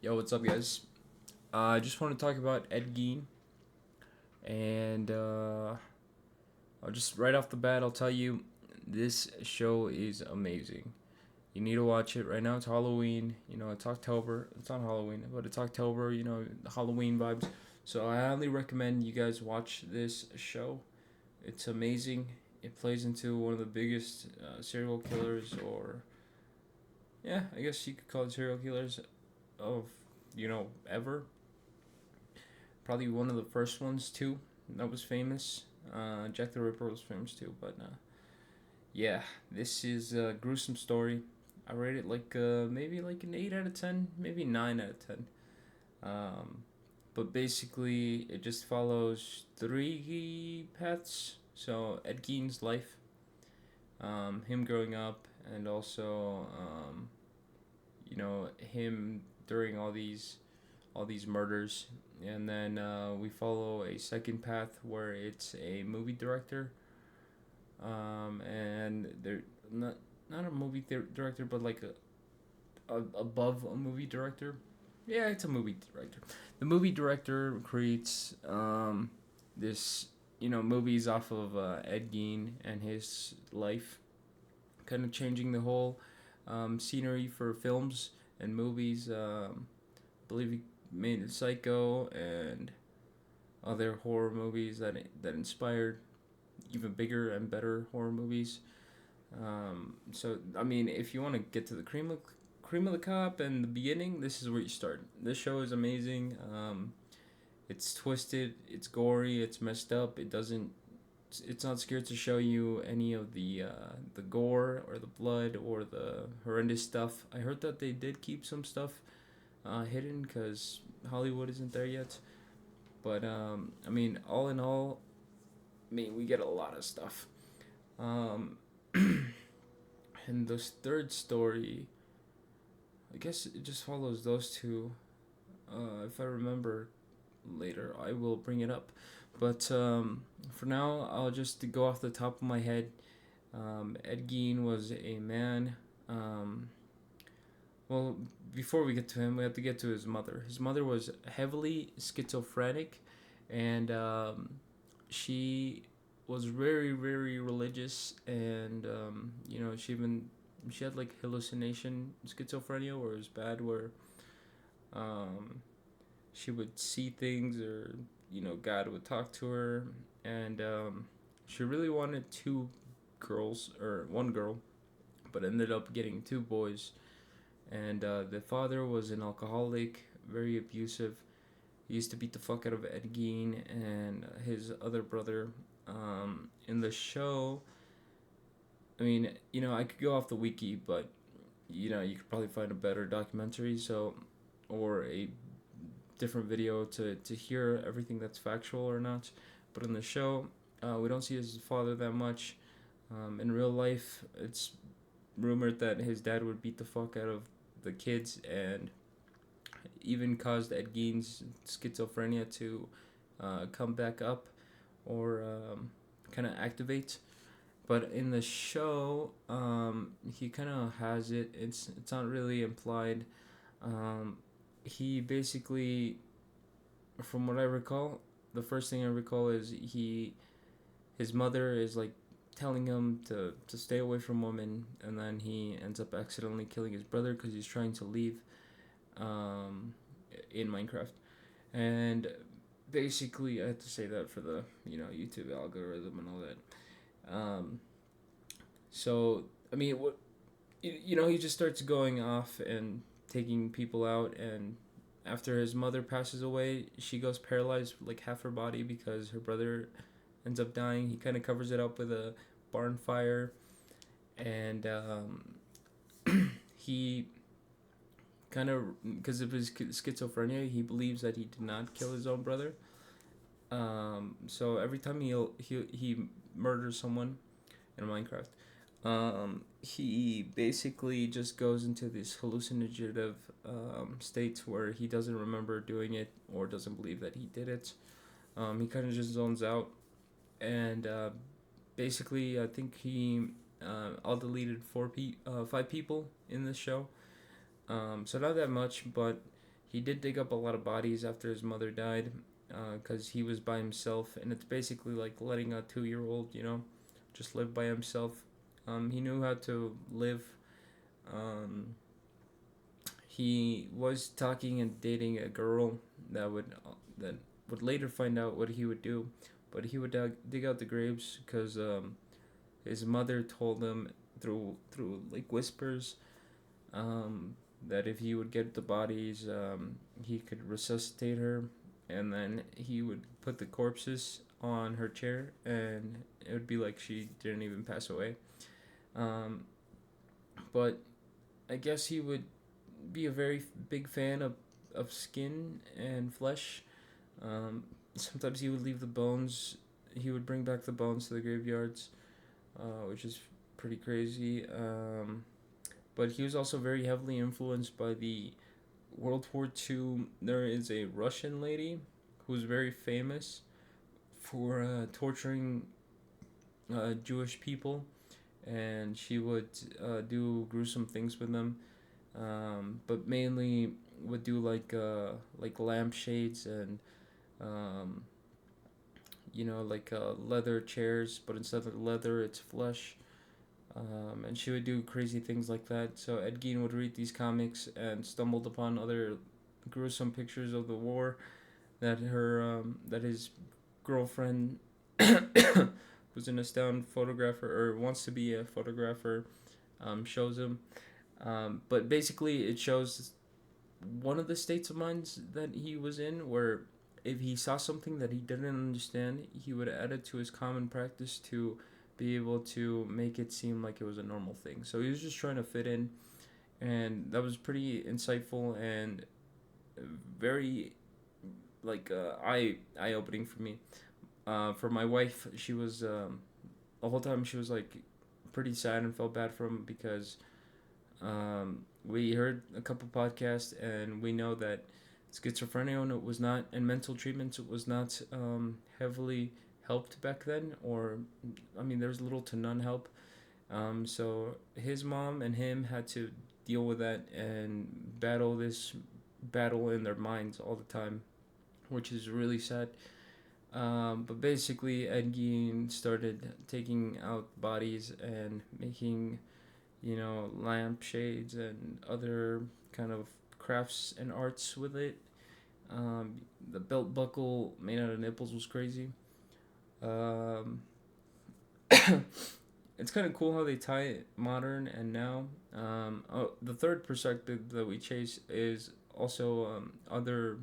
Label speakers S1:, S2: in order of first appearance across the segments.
S1: Yo, what's up, guys? I just want to talk about Gein, and I'll just right off the bat, I'll tell you, this show is amazing. You need to watch it right now. It's Halloween. It's October. It's not Halloween, but it's October. Halloween vibes. So I highly recommend you guys watch this show. It's amazing. It plays into one of the biggest serial killers, or yeah, I guess you could call it serial killers of ever. Probably one of the first ones too that was famous. Jack the Ripper was famous too, but yeah, this is a gruesome story. I rate it like maybe like an 8 out of 10, maybe 9 out of 10. Um, but basically, it just follows three paths. So Ed Gein's life, him growing up, and also him during all these murders, and then we follow a second path where it's a movie director, and they're not a director, but like a above a movie director. Yeah, it's a movie director. The movie director creates this movies off of Ed Gein and his life, kind of changing the whole scenery for films and movies. I believe he made Psycho and other horror movies that inspired even bigger and better horror movies. So I mean, if you want to get to the cream of the crop and the beginning, this is where you start. This show is amazing. It's twisted, it's gory, it's messed up. It's not scared to show you any of the gore or the blood or the horrendous stuff. I heard that they did keep some stuff hidden because Hollywood isn't there yet. But I mean, all in all, I mean, we get a lot of stuff. Um, and this third story, I guess it just follows those two. If I remember later, I will bring it up. But for now, I'll just go off the top of my head. Ed Gein was a man. Well, before we get to him, we have to get to his mother. His mother was heavily schizophrenic, and she was very, very religious, and she had like hallucination schizophrenia, where it was bad, where um, she would see things, or God would talk to her, and she really wanted two girls or one girl, but ended up getting two boys. And the father was an alcoholic, very abusive. He used to beat the fuck out of Ed Gein and his other brother. In the show, I mean, I could go off the wiki, but you could probably find a better documentary, or a different video to hear everything that's factual or not. But in the show, we don't see his father that much. In real life, it's rumored that his dad would beat the fuck out of the kids, and even caused Ed Gein's schizophrenia to come back up, or kind of activate. But in the show, he kind of has it. It's not really implied. He basically, from what I recall, the first thing I recall is his mother is like telling him to stay away from women, and then he ends up accidentally killing his brother because he's trying to leave um, in Minecraft. And basically, I have to say that for the YouTube algorithm and all that. So I mean, what he just starts going off and taking people out, and after his mother passes away, she goes paralyzed like half her body because her brother ends up dying. He kind of covers it up with a barn fire, and he kind of, because of his schizophrenia, he believes that he did not kill his own brother. So every time he murders someone in Minecraft, he basically just goes into this hallucinative states where he doesn't remember doing it or doesn't believe that he did it. He kind of just zones out, and basically, I think he all deleted 5 people in the show. So not that much, but he did dig up a lot of bodies after his mother died, because he was by himself, and it's basically like letting a 2 year old, just live by himself. He knew how to live. Um, he was talking and dating a girl that would later find out what he would do, but he would dig out the graves because his mother told him through like whispers, um, that if he would get the bodies, he could resuscitate her, and then he would put the corpses on her chair, and it would be like she didn't even pass away. Um, but I guess he would be a very big fan of skin and flesh. Sometimes he would leave the bones. He would bring back the bones to the graveyards, which is pretty crazy. But he was also very heavily influenced by the World War II. There is a Russian lady who's very famous for torturing Jewish people, and she would do gruesome things with them, but mainly would do like lampshades and um, like leather chairs, but instead of leather, it's flesh. And she would do crazy things like that. So Ed Gein would read these comics and stumbled upon other gruesome pictures of the war that his girlfriend, who's an astounded photographer or wants to be a photographer, shows him. But basically, it shows one of the states of minds that he was in, where if he saw something that he didn't understand, he would add it to his common practice to be able to make it seem like it was a normal thing. So he was just trying to fit in, and that was pretty insightful and very like eye opening for me. For my wife, she was the whole time she was like pretty sad and felt bad for him because we heard a couple podcasts and we know that schizophrenia was not, and mental treatments was not heavily helped back then, or I mean, there's little to none help. So his mom and him had to deal with that and battle this battle in their minds all the time, which is really sad. But basically, Ed Gein started taking out bodies and making, lampshades and other kind of crafts and arts with it. The belt buckle made out of nipples was crazy. Um, it's kind of cool how they tie it modern and now. The third perspective that we chase is also other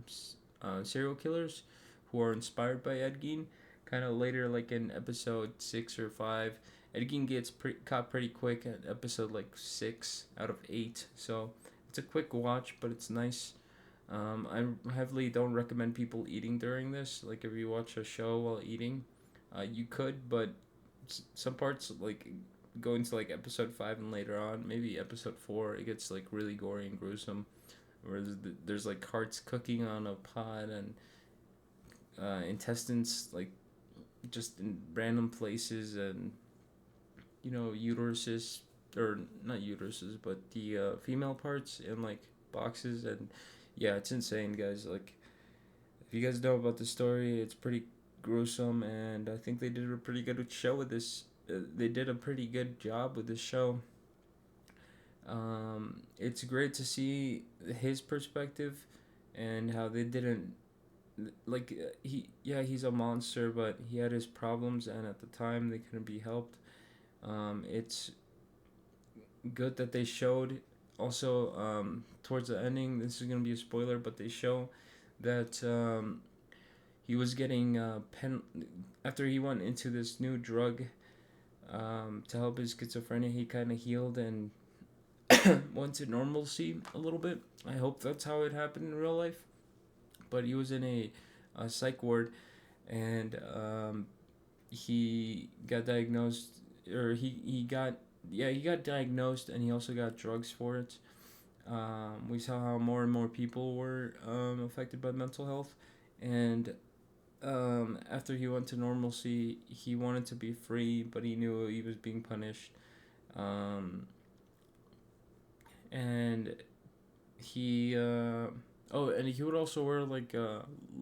S1: serial killers who are inspired by Ed Gein. Kind of later, like in episode 6 or 5, Ed Gein gets caught pretty quick at episode like 6 out of 8. So it's a quick watch, but it's nice. I heavily don't recommend people eating during this. Like if you watch a show while eating, you could, but some parts like going to like episode 5 and later on, maybe episode 4, it gets like really gory and gruesome. Where there's like hearts cooking on a pot and intestines like just in random places, and uteruses, or not uteruses, but the female parts in like boxes, and yeah, it's insane, guys. Like if you guys know about the story, it's pretty gruesome, and I think they did a pretty good show with this. They did a pretty good job with this show. It's great to see his perspective and how they didn't like he's a monster, but he had his problems, and at the time they couldn't be helped. It's good that they showed also, towards the ending. This is gonna be a spoiler, but they show that he was getting after he went into this new drug to help his schizophrenia. He kind of healed and went to normalcy a little bit. I hope that's how it happened in real life. But he was in a psych ward, and he got diagnosed, or he got diagnosed, and he also got drugs for it. We saw how more and more people were affected by mental health, and after he went to normalcy, he wanted to be free, but he knew he was being punished. And he Oh, and he would also wear like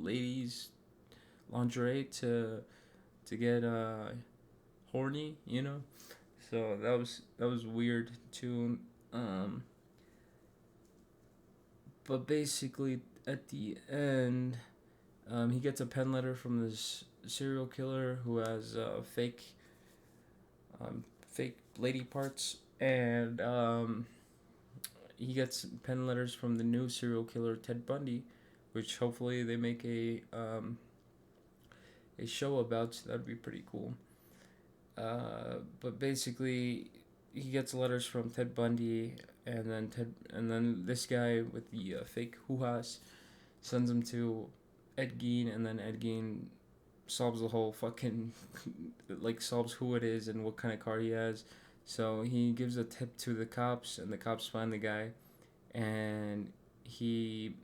S1: ladies lingerie to get horny, you know. So that was weird too. Um, but basically at the end, he gets a pen letter from this serial killer who has fake lady parts, and he gets pen letters from the new serial killer Ted Bundy, which hopefully they make a show about. So that'd be pretty cool. But basically, he gets letters from Ted Bundy, and then this guy with the fake hoo-has sends him to Ed Gein, and then Ed Gein solves the whole fucking like solves who it is and what kind of car he has. So he gives a tip to the cops, and the cops find the guy, and he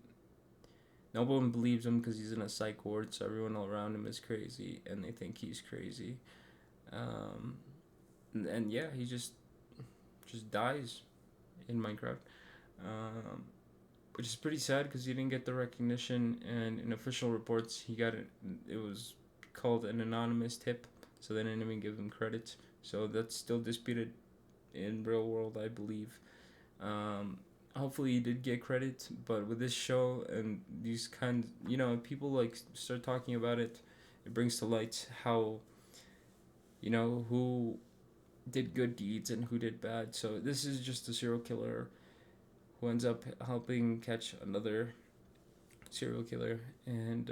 S1: no one believes him because he's in a psych ward. So everyone around him is crazy, and they think he's crazy. Um, and yeah, he just dies in Minecraft, um, which is pretty sad because he didn't get the recognition. And in official reports, he got it. It was called an anonymous tip, so they didn't even give him credit. So that's still disputed in real world, I believe. Um, Hopefully, he did get credit, but with this show and these kinds, people like start talking about it. It brings to light how who did good deeds and who did bad. So this is just a serial killer who ends up helping catch another serial killer, and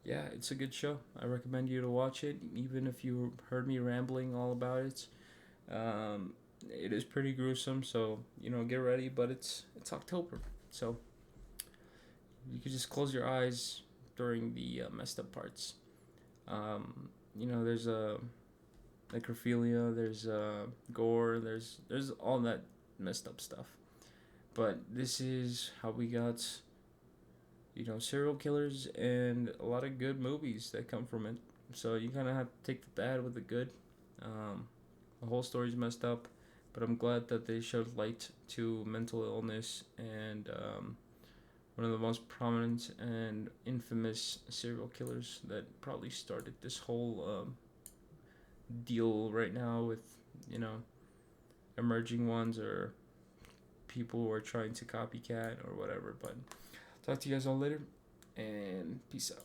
S1: yeah, it's a good show. I recommend you to watch it, even if you heard me rambling all about it. It is pretty gruesome, so get ready. But it's October, so you could just close your eyes during the messed up parts. There's a necrophilia, there's gore, there's all that messed up stuff. But this is how we got serial killers and a lot of good movies that come from it. So you kind of have to take the bad with the good. The whole story's messed up, but I'm glad that they showed light to mental illness and one of the most prominent and infamous serial killers that probably started this whole deal right now with you know emerging ones or people who are trying to copycat or whatever. But talk to you guys all later, and peace out.